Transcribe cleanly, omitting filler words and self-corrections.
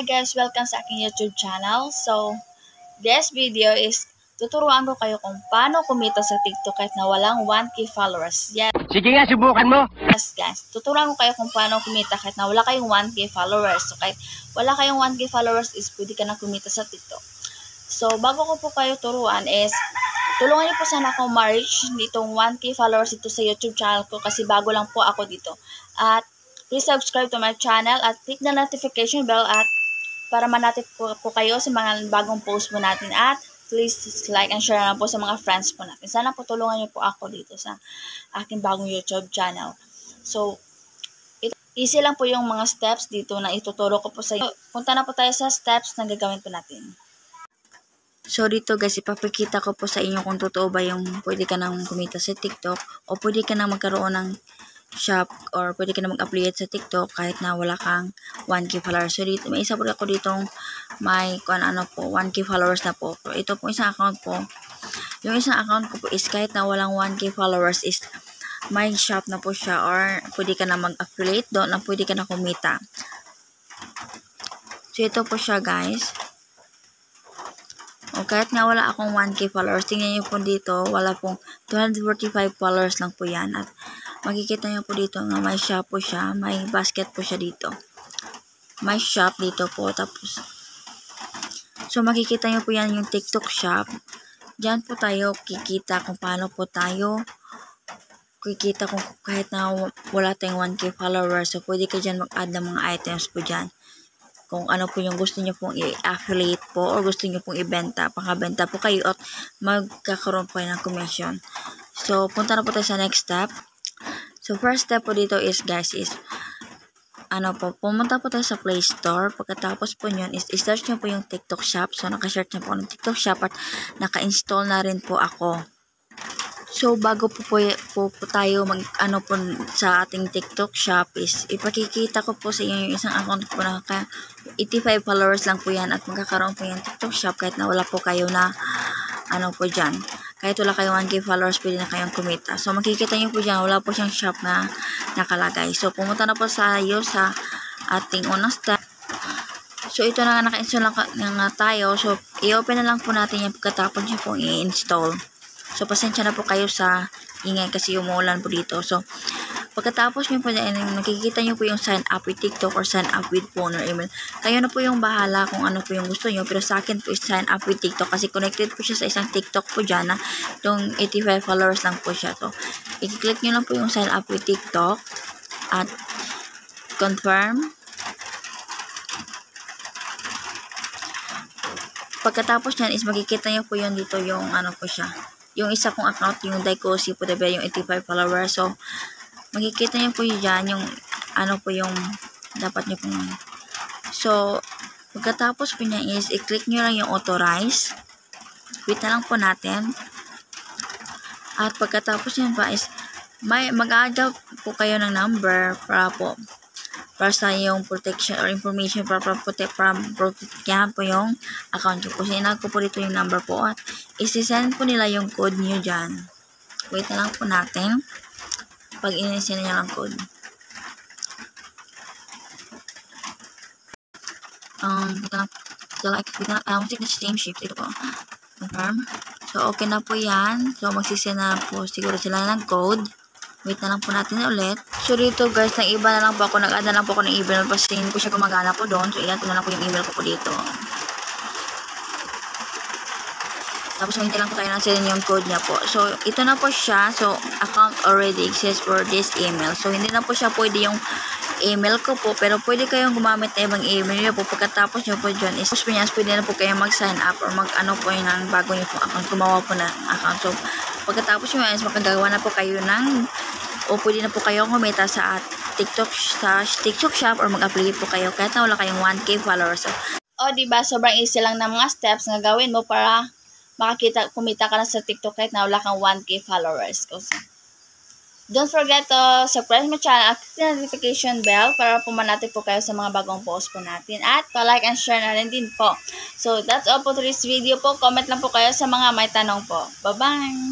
Hi guys! Welcome sa aking YouTube channel. So, this video is tuturuan ko kayo kung paano kumita sa TikTok kahit na walang 1K followers. Yes, Sige nga, subukan mo. yes guys. Tuturuan ko kayo kung paano kumita kahit na wala kayong 1K followers. So, kahit wala kayong 1K followers is pwede ka na kumita sa TikTok. So, bago ko po kayo turuan is tulungan niyo po sana akong ma-reach ditong 1K followers dito sa YouTube channel ko kasi bago lang po ako dito. At please subscribe to my channel at click the notification bell at para manatid po kayo sa mga bagong post po natin. At please like and share na po sa mga friends po natin. Sana po tulungan niyo po ako dito sa aking bagong YouTube channel. So, easy lang po yung mga steps dito na ituturo ko po sa inyo. Punta na po tayo sa steps na gagawin po natin. So, dito guys, ipapakita ko po sa inyo kung totoo ba yung pwede ka nang kumita sa TikTok o pwede ka nang magkaroon ng shop or pwede ka nang mag-affiliate sa TikTok kahit na wala kang 1K followers. So, dito, may isa po ako ditong may 1K followers na po. So, ito po isang account po. Yung isang account ko po is kahit na walang 1K followers is may shop na po siya or pwede ka na mag-affiliate doon na pwede ka na kumita. So, ito po siya guys. O kahit nga wala akong 1K followers, tingnan nyo po dito, wala pong 245 followers lang po yan. At makikita nyo po dito nga may shop po siya, may basket po siya dito. May shop dito po, tapos, so makikita nyo po yan yung TikTok shop. Diyan po tayo kikita kung paano po tayo kikita kung kahit na wala tayong 1K followers. So pwede ka dyan mag-add ng mga items po dyan. Kung ano po yung gusto niyo pong i-affiliate po or gusto niyo pong ibenta, pakabenta po kayo at magkakaroon po kayo ng commission. So, punta na po tayo sa next step. So, first step po dito is, guys, is, pumunta po tayo sa Play Store. Pagkatapos po nyon is, i-search nyo po yung TikTok Shop. So, naka-search nyo po ng TikTok Shop at naka-install na rin po ako. So, bago po tayo po sa ating TikTok shop is, ipakikita ko po sa inyo yung isang account po na 85 followers lang po yan at magkakaroon po yung TikTok shop kahit na wala po kayo na po dyan. Kahit wala kayong 1K followers, pwede na kayong kumita. So, makikita nyo po dyan, wala po siyang shop na nakalagay. So, pumunta na po sa ating unang step. So, ito na nga, naka-install na nga tayo. So, i-open na lang po natin yung pagkatapos nyo pong i-install. So, pasensya na po kayo sa ingay kasi umuulan po dito. So, pagkatapos nyo po nakikita nyo po yung sign up with TikTok or sign up with phone or email. Kayo na po yung bahala kung ano po yung gusto nyo. Pero sa akin po is sign up with TikTok kasi connected po siya sa isang TikTok po dyan na yung 85 followers lang po siya. So, i-click nyo lang po yung sign up with TikTok at confirm. Pagkatapos nyan is makikita nyo po yun dito yung po siya. Yung isa kong account, yung Daikosi po, diba, yung 85 followers. So, makikita nyo po dyan, yung po yung dapat nyo pong. So, pagkatapos po niya is, i-click nyo lang yung authorize. Wait na lang po natin. At pagkatapos nyo pa is, mag-add po kayo ng number para sa yung protection or information para protektahan po yung account ko. Kasi inag ko po dito yung number po at isi-send po nila yung code nyo dyan. Wait na lang po natin pag in-send nila yung code. Same shift ito po. Confirm. So, okay na po yan. So, magsisend na po siguro sila ng code. Wait na lang po natin ulit. So, dito guys, nag-iba na lang po ako. Nag-add na lang po ako ng email kasi hindi po siya gumagana po doon. So, ilan ko na lang po yung email ko po dito. Tapos, hindi lang po tayo na-send yung code niya po. So, ito na po siya. So, account already exists for this email. So, hindi na po siya pwede yung email ko po. Pero, pwede kayong gumamit na ibang email niyo po. Pagkatapos nyo po dyan is, pwede na po kayong mag-sign up or po yun ng bago nyo po account. Gumawa po na account. So, pagkatapos nyo is, makagawa na po kayo o pwede na po kayo kumita sa TikTok shop or mag-affiliate po kayo kahit na wala kayong 1K followers. O, diba? Sobrang easy lang ng mga steps na gawin mo para kumita ka na sa TikTok kahit na wala kang 1K followers. Don't forget to subscribe my channel at click the notification bell para pumanatid po kayo sa mga bagong post po natin. At pa-like and share na rin din po. So, that's all for today's video po. Comment lang po kayo sa mga may tanong po. Bye-bye!